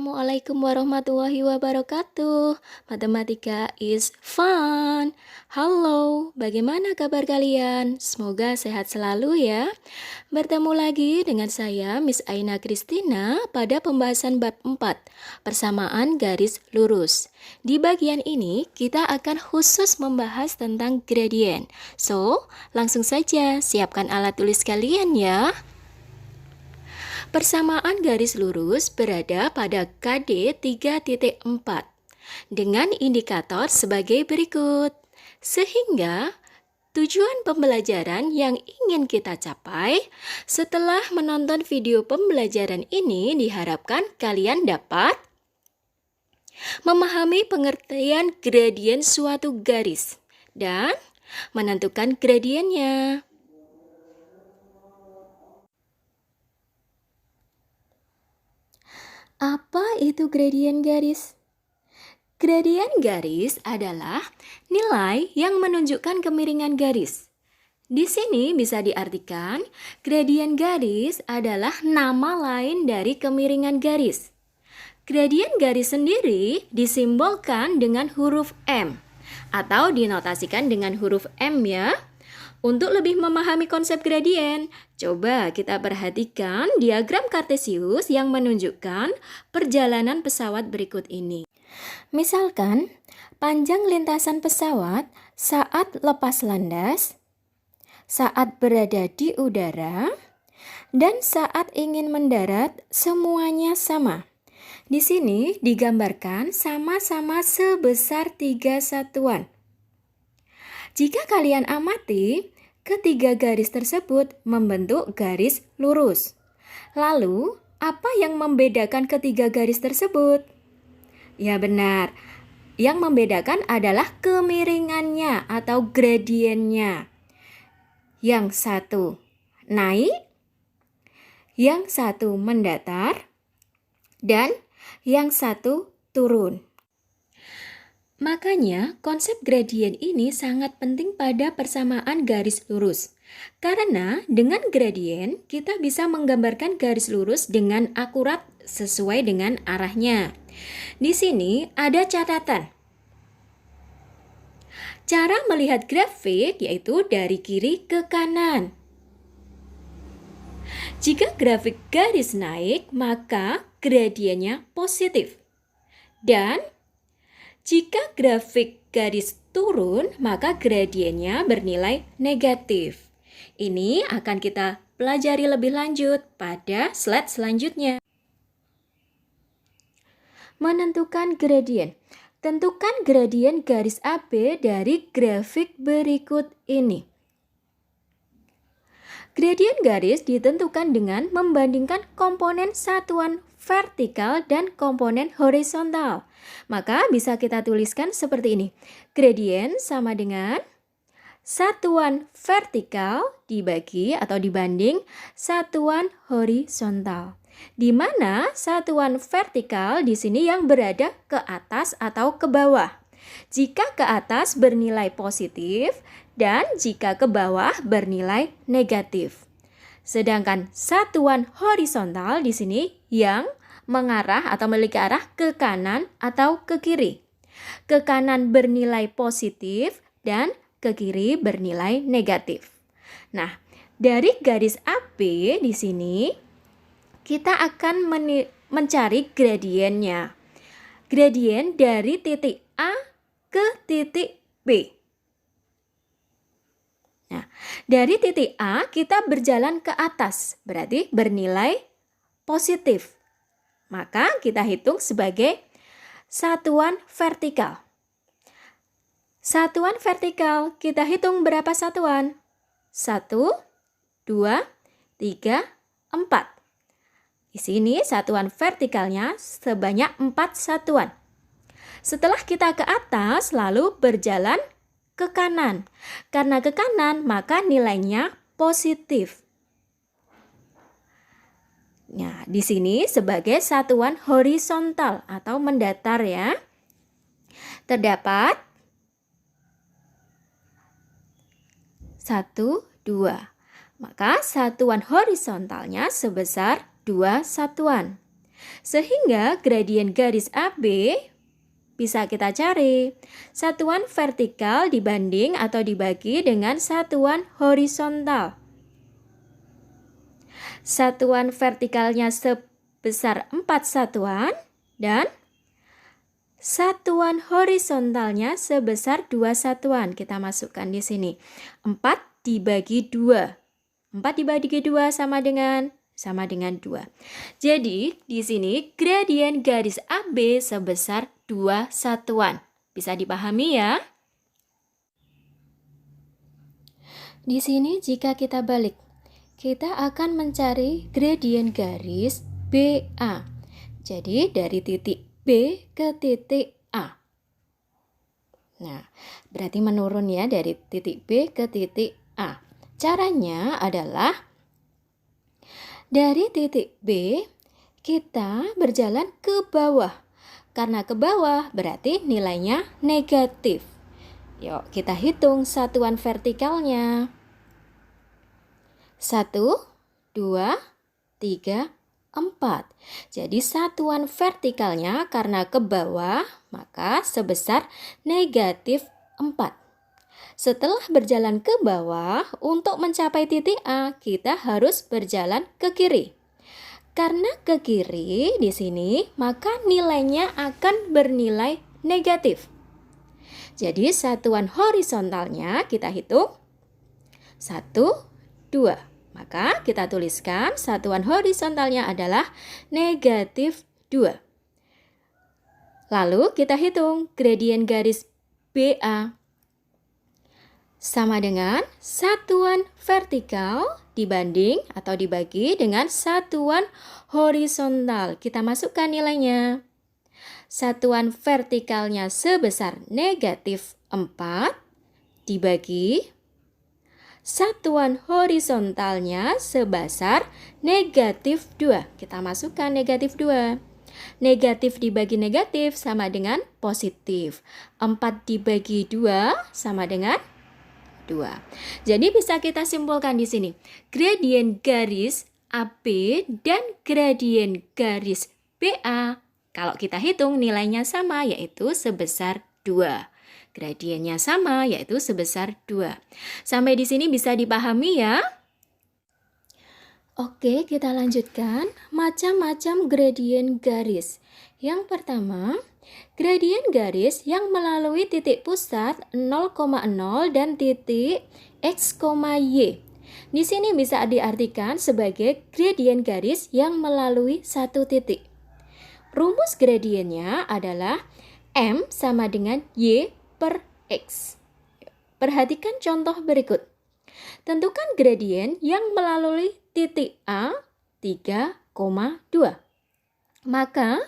Assalamualaikum warahmatullahi wabarakatuh. Matematika is fun. Halo, bagaimana kabar kalian? Semoga sehat selalu ya. Bertemu lagi dengan saya Miss Aina Kristina pada pembahasan bab 4, persamaan garis lurus. Di bagian ini kita akan khusus membahas tentang gradien. So, langsung saja siapkan alat tulis kalian ya. Persamaan garis lurus berada pada KD 3.4 dengan indikator sebagai berikut. Sehingga tujuan pembelajaran yang ingin kita capai setelah menonton video pembelajaran ini diharapkan kalian dapat memahami pengertian gradien suatu garis dan menentukan gradiennya. Apa itu gradien garis? Gradien garis adalah nilai yang menunjukkan kemiringan garis. Di sini bisa diartikan, gradien garis adalah nama lain dari kemiringan garis. Gradien garis sendiri disimbolkan dengan huruf M atau dinotasikan dengan huruf M ya. Untuk lebih memahami konsep gradien, coba kita perhatikan diagram kartesius yang menunjukkan perjalanan pesawat berikut ini. Misalkan, panjang lintasan pesawat saat lepas landas, saat berada di udara, dan saat ingin mendarat semuanya sama. Di sini digambarkan sama-sama sebesar 3 satuan. Jika kalian amati, ketiga garis tersebut membentuk garis lurus. Lalu, apa yang membedakan ketiga garis tersebut? Ya benar, yang membedakan adalah kemiringannya atau gradiennya. Yang satu naik, yang satu mendatar, dan yang satu turun. Makanya, konsep gradien ini sangat penting pada persamaan garis lurus. Karena dengan gradien, kita bisa menggambarkan garis lurus dengan akurat sesuai dengan arahnya. Di sini ada catatan. Cara melihat grafik yaitu dari kiri ke kanan. Jika grafik garis naik, maka gradiennya positif. Dan jika grafik garis turun, maka gradiennya bernilai negatif. Ini akan kita pelajari lebih lanjut pada slide selanjutnya. Menentukan gradien. Tentukan gradien garis AB dari grafik berikut ini. Gradien garis ditentukan dengan membandingkan komponen satuan vertikal dan komponen horizontal. Maka bisa kita tuliskan seperti ini. Gradien sama dengan satuan vertikal dibagi atau dibanding satuan horizontal. Di mana satuan vertikal di sini yang berada ke atas atau ke bawah. Jika ke atas bernilai positif dan jika ke bawah bernilai negatif. Sedangkan satuan horizontal di sini yang mengarah atau memiliki arah ke kanan atau ke kiri. Ke kanan bernilai positif dan ke kiri bernilai negatif. Nah, dari garis AB di sini kita akan mencari gradiennya. Gradien dari titik A ke titik B. Nah, dari titik A kita berjalan ke atas, berarti bernilai positif. Maka kita hitung sebagai satuan vertikal. Satuan vertikal kita hitung berapa satuan? 1, 2, 3, 4. Di sini satuan vertikalnya sebanyak 4 satuan. Setelah kita ke atas lalu berjalan ke kanan. Karena ke kanan maka nilainya positif. Nah, di sini sebagai satuan horizontal atau mendatar ya. Terdapat 1, 2. Maka satuan horizontalnya sebesar 2 satuan. Sehingga gradien garis AB bisa kita cari satuan vertikal dibanding atau dibagi dengan satuan horizontal. Satuan vertikalnya sebesar 4 satuan dan satuan horizontalnya sebesar 2 satuan. Kita masukkan di sini. 4 dibagi 2. 4 dibagi 2 sama dengan 2. Jadi, di sini gradien garis AB sebesar 2 satuan. Bisa dipahami ya? Di sini jika kita balik, kita akan mencari gradien garis BA. Jadi dari titik B ke titik A. Nah, berarti menurun ya dari titik B ke titik A. Caranya adalah dari titik B kita berjalan ke bawah. Karena ke bawah berarti nilainya negatif. Yuk kita hitung satuan vertikalnya. 1, 2, 3, 4. Jadi satuan vertikalnya karena ke bawah maka sebesar negatif 4. Setelah berjalan ke bawah, untuk mencapai titik A kita harus berjalan ke kiri. Karena ke kiri di sini maka nilainya akan bernilai negatif. Jadi satuan horizontalnya kita hitung 1, 2. Maka kita tuliskan satuan horizontalnya adalah negatif 2. Lalu kita hitung gradien garis BA sama dengan satuan vertikal dibanding atau dibagi dengan satuan horizontal. Kita masukkan nilainya. Satuan vertikalnya sebesar negatif 4 dibagi satuan horizontalnya sebesar negatif 2. Kita masukkan negatif 2. Negatif dibagi negatif sama dengan positif. 4 dibagi 2 sama dengan 2. Jadi bisa kita simpulkan di sini. Gradien garis AB dan gradien garis BA kalau kita hitung nilainya sama yaitu sebesar 2. Gradiennya sama yaitu sebesar 2. Sampai di sini bisa dipahami ya? Oke, kita lanjutkan. Macam-macam gradien garis. Yang pertama, gradien garis yang melalui titik pusat 0,0 dan titik X, Y. Di sini bisa diartikan sebagai gradien garis yang melalui satu titik. Rumus gradiennya adalah M sama dengan Y per X. Perhatikan contoh berikut. Tentukan gradien yang melalui titik A 3,2. Maka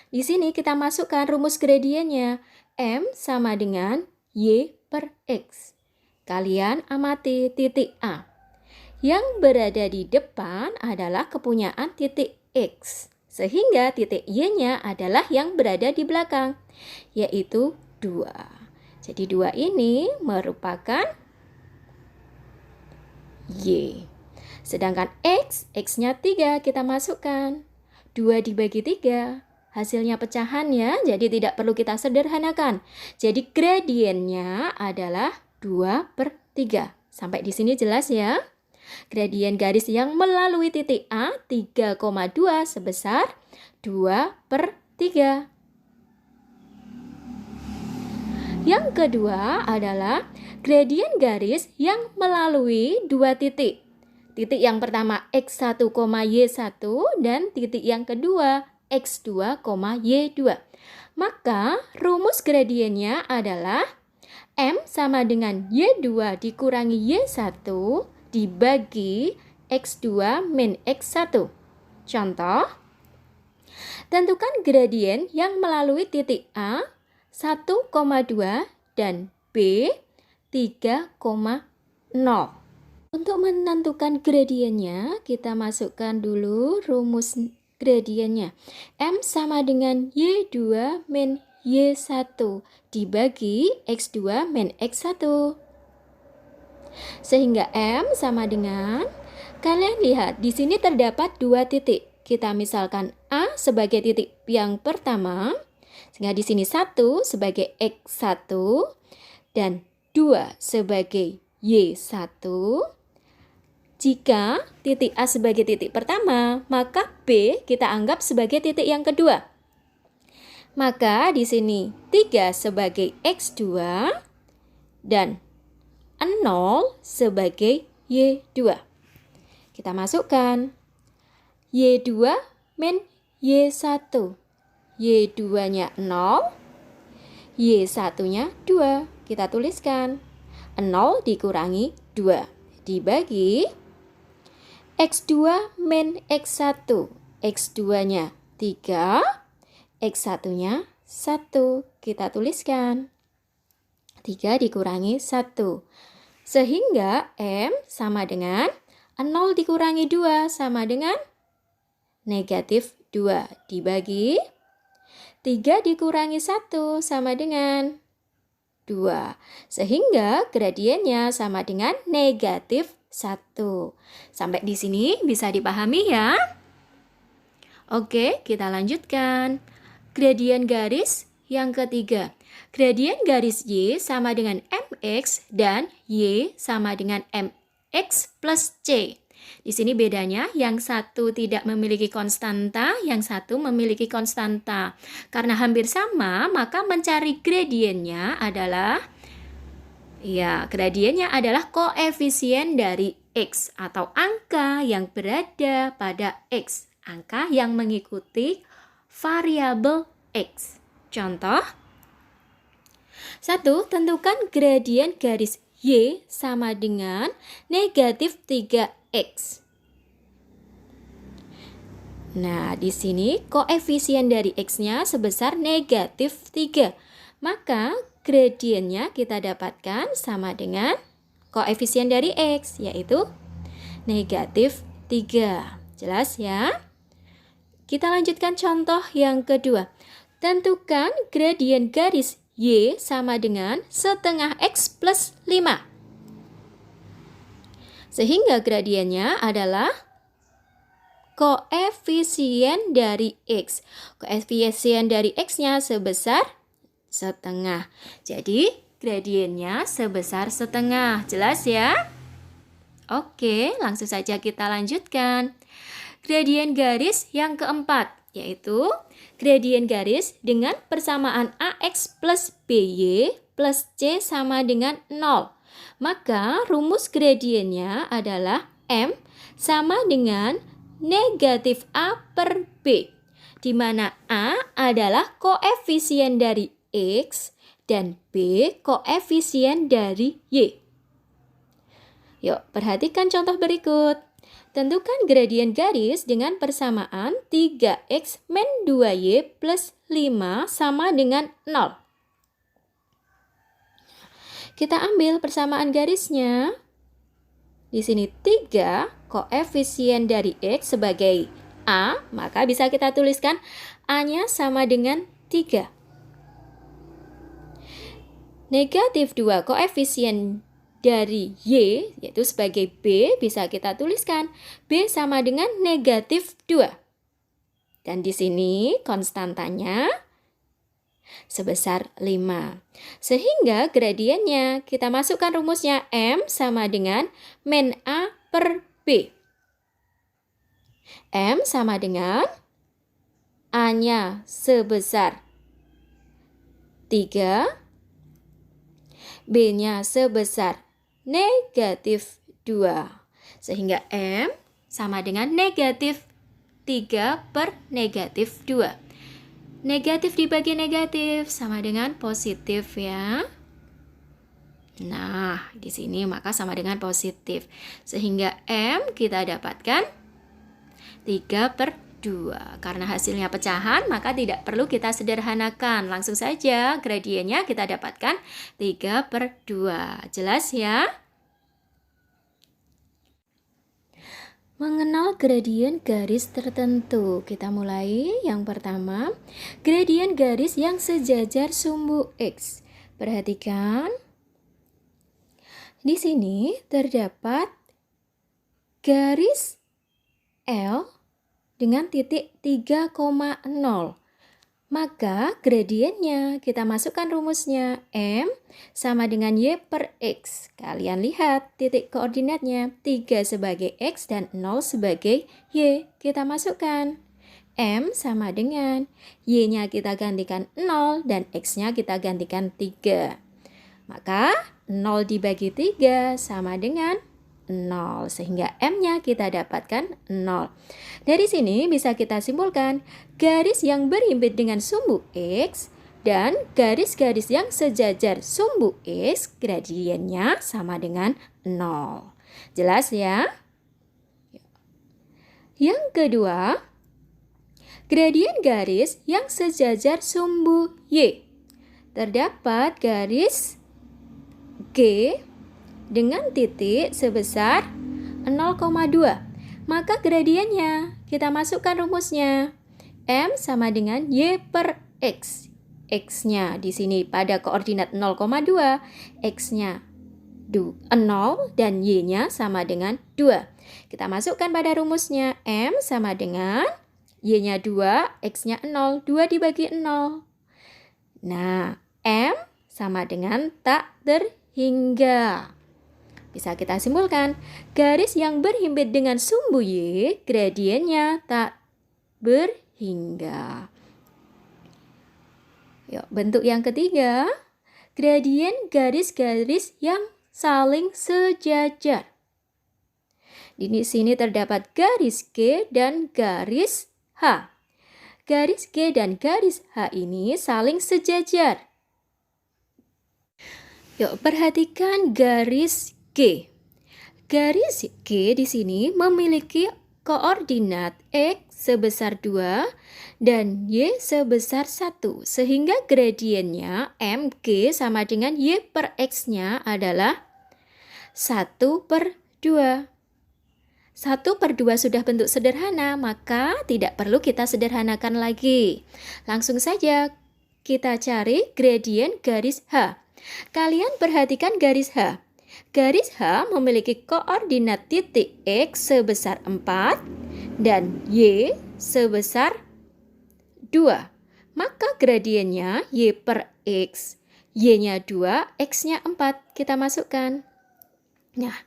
di sini kita masukkan rumus gradiennya. M sama dengan Y per X. Kalian amati titik A. Yang berada di depan adalah kepunyaan titik X. Sehingga titik Y-nya adalah yang berada di belakang, yaitu 2. Jadi 2 ini merupakan Y. Sedangkan X-nya 3 kita masukkan. 2 dibagi 3. Hasilnya pecahan ya, jadi tidak perlu kita sederhanakan. Jadi gradiennya adalah 2/3. Sampai di sini jelas ya? Gradien garis yang melalui titik A 3,2 sebesar 2/3. Yang kedua adalah gradien garis yang melalui dua titik. Titik yang pertama X1, Y1 dan titik yang kedua X2, Y2. Maka rumus gradiennya adalah M sama dengan Y2 dikurangi Y1 dibagi X2 min X1. Contoh, tentukan gradien yang melalui titik A 1,2 dan B 3,0. Untuk menentukan gradiennya, kita masukkan dulu rumus gradiennya. M sama dengan Y2 min Y1 dibagi X2 min X1. Sehingga M sama dengan, kalian lihat di sini terdapat dua titik. Kita misalkan A sebagai titik yang pertama, sehingga di sini 1 sebagai X1 dan 2 sebagai Y1. Jika titik A sebagai titik pertama, maka B kita anggap sebagai titik yang kedua. Maka di sini 3 sebagai X2 dan 0 sebagai Y2. Kita masukkan Y2 min Y1. Y2-nya 0, Y1-nya 2. Kita tuliskan 0 dikurangi 2 dibagi X2 min X1. X2-nya 3, X1-nya 1. Kita tuliskan 3 dikurangi 1. Sehingga M sama dengan 0 dikurangi 2 sama dengan negatif 2 dibagi 3 dikurangi 1 sama dengan 2. Sehingga gradiennya sama dengan negatif 1. Sampai di sini bisa dipahami ya? Oke, kita lanjutkan. Gradien garis yang ketiga. Gradien garis Y sama dengan MX dan Y sama dengan MX plus C. Di sini bedanya yang satu tidak memiliki konstanta, yang satu memiliki konstanta. Karena hampir sama, maka mencari gradiennya adalah gradiennya adalah koefisien dari X atau angka yang berada pada X, angka yang mengikuti variabel X. Contoh 1. Tentukan gradien garis Y sama dengan negatif 3X. Nah, di sini koefisien dari X-nya sebesar negatif 3. Maka gradiennya kita dapatkan sama dengan koefisien dari X, yaitu negatif 3. Jelas ya? Kita lanjutkan contoh yang kedua. Tentukan gradien garis Y sama dengan setengah X plus 5. Sehingga gradiennya adalah koefisien dari X. Koefisien dari X-nya sebesar setengah. Jadi gradiennya sebesar setengah. Jelas ya? Oke, langsung saja kita lanjutkan. Gradien garis yang keempat, yaitu gradien garis dengan persamaan AX plus BY plus C sama dengan 0. Maka rumus gradiennya adalah M sama dengan negatif A per B, di mana A adalah koefisien dari X dan B koefisien dari Y. Yuk, perhatikan contoh berikut. Tentukan gradien garis dengan persamaan 3X min 2Y plus 5 sama dengan 0. Kita ambil persamaan garisnya. Di sini 3 koefisien dari X sebagai A, maka bisa kita tuliskan A-nya sama dengan 3. Negatif 2 koefisien dari Y, yaitu sebagai B, bisa kita tuliskan B sama dengan negatif 2. Dan di sini konstantanya sebesar 5. Sehingga gradiennya kita masukkan rumusnya M sama dengan min A per B. M sama dengan A-nya sebesar 3, B-nya sebesar negatif 2. Sehingga M sama dengan negatif 3 per negatif 2. Negatif dibagi negatif sama dengan positif ya. Nah, di sini maka sama dengan positif. Sehingga M kita dapatkan 3 per 2. Karena hasilnya pecahan, maka tidak perlu kita sederhanakan. Langsung saja gradiennya kita dapatkan 3 per 2. Jelas ya? Mengenal gradien garis tertentu. Kita mulai yang pertama, gradien garis yang sejajar sumbu X. Perhatikan. Di sini terdapat garis L dengan titik 3,0. Maka gradiennya kita masukkan rumusnya M sama dengan Y per X. Kalian lihat titik koordinatnya 3 sebagai X dan 0 sebagai Y. Kita masukkan. M sama dengan Y-nya kita gantikan 0 dan X-nya kita gantikan 3. Maka 0 dibagi 3 sama dengan 0. Sehingga M-nya kita dapatkan 0. Dari sini bisa kita simpulkan garis yang berhimpit dengan sumbu X dan garis-garis yang sejajar sumbu X gradiennya sama dengan 0. Jelas ya? Yang kedua, gradien garis yang sejajar sumbu Y. Terdapat garis G dengan titik sebesar 0,2. Maka gradiennya kita masukkan rumusnya. M sama dengan Y per X. X-nya di sini pada koordinat 0,2, X-nya 0 dan Y-nya sama dengan 2. Kita masukkan pada rumusnya. M sama dengan Y-nya 2, X-nya 0, 2 dibagi 0. Nah, M sama dengan tak terhingga. Bisa kita simpulkan, garis yang berhimpit dengan sumbu Y, gradiennya tak berhingga. Yuk, bentuk yang ketiga, gradien garis-garis yang saling sejajar. Di sini terdapat garis G dan garis H. Garis G dan garis H ini saling sejajar. Yuk, perhatikan garis G. Garis G di sini memiliki koordinat X sebesar 2 dan Y sebesar 1. Sehingga gradiennya MG sama dengan Y per X-nya adalah 1 per 2. 1 per 2 sudah bentuk sederhana, maka tidak perlu kita sederhanakan lagi. Langsung saja kita cari gradien garis H. Kalian perhatikan garis H. Garis H memiliki koordinat titik X sebesar 4 dan Y sebesar 2. Maka gradiennya Y per X. Y-nya 2, X-nya 4. Kita masukkan. Nah,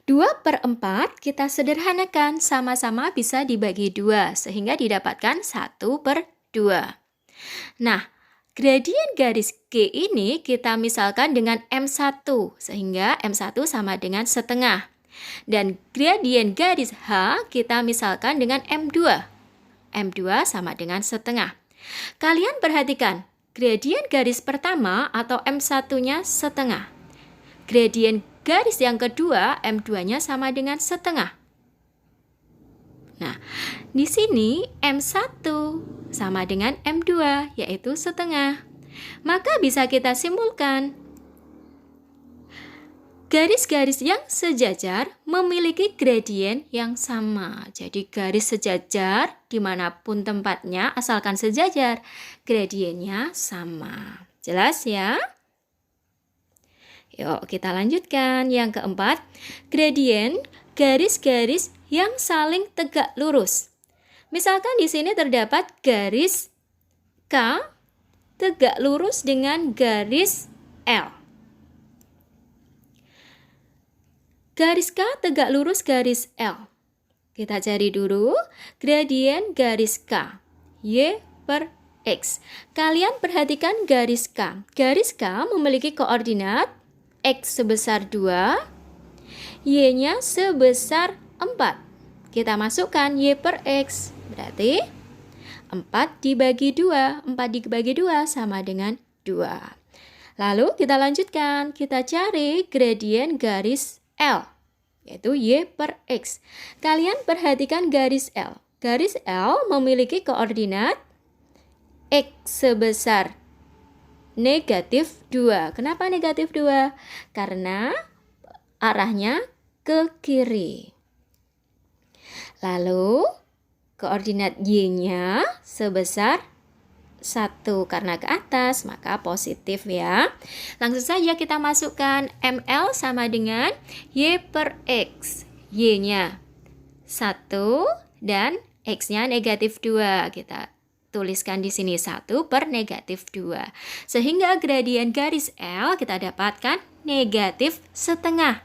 2 per 4 kita sederhanakan. Sama-sama bisa dibagi 2 sehingga didapatkan 1 per 2. Nah, gradien garis G ini kita misalkan dengan M1, sehingga M1 sama dengan setengah. Dan gradien garis H kita misalkan dengan M2. M2 sama dengan setengah. Kalian perhatikan, gradien garis pertama atau M1-nya setengah. Gradien garis yang kedua, M2-nya sama dengan setengah. Nah, di sini M1 sama dengan M2, yaitu setengah. Maka bisa kita simpulkan, garis-garis yang sejajar memiliki gradien yang sama. Jadi garis sejajar dimanapun tempatnya, asalkan sejajar, gradiennya sama. Jelas ya? Yuk kita lanjutkan. Yang keempat, gradien garis-garis yang saling tegak lurus. Misalkan di sini terdapat garis K tegak lurus dengan garis L. Garis K tegak lurus garis L. Kita cari dulu gradien garis K. Y per X. Kalian perhatikan garis K. Garis K memiliki koordinat X sebesar 2, Y-nya sebesar 4. Kita masukkan Y per X. Berarti 4 dibagi 2. 4 dibagi 2 sama dengan 2. Lalu kita lanjutkan. Kita cari gradien garis L, yaitu Y per X. Kalian perhatikan garis L. Garis L memiliki koordinat X sebesar negatif 2. Kenapa negatif 2? Karena arahnya ke kiri. Lalu koordinat Y-nya sebesar 1 karena ke atas, maka positif ya. Langsung saja kita masukkan ML sama dengan Y per X. Y-nya 1 dan X-nya negatif 2. Kita tuliskan di sini 1 per negatif 2. Sehingga gradien garis L kita dapatkan negatif setengah.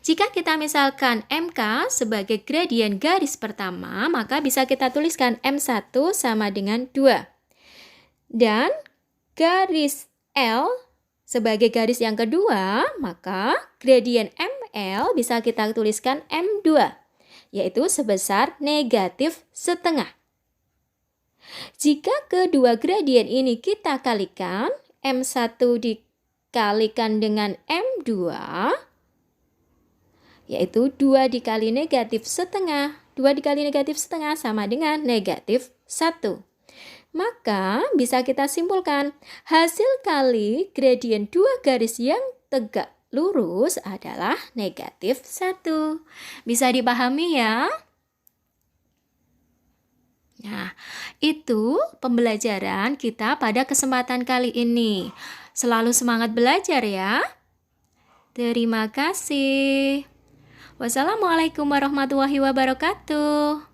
Jika kita misalkan MK sebagai gradien garis pertama, maka bisa kita tuliskan M1 sama dengan 2. Dan garis L sebagai garis yang kedua, maka gradien ML bisa kita tuliskan M2, yaitu sebesar negatif setengah. Jika kedua gradien ini kita kalikan, M1 dikalikan dengan M2, yaitu 2 dikali negatif setengah. 2 dikali negatif setengah sama dengan negatif 1. Maka bisa kita simpulkan hasil kali gradien 2 garis yang tegak lurus adalah negatif 1. Bisa dipahami ya? Nah, itu pembelajaran kita pada kesempatan kali ini. Selalu semangat belajar ya. Terima kasih. Wassalamualaikum warahmatullahi wabarakatuh.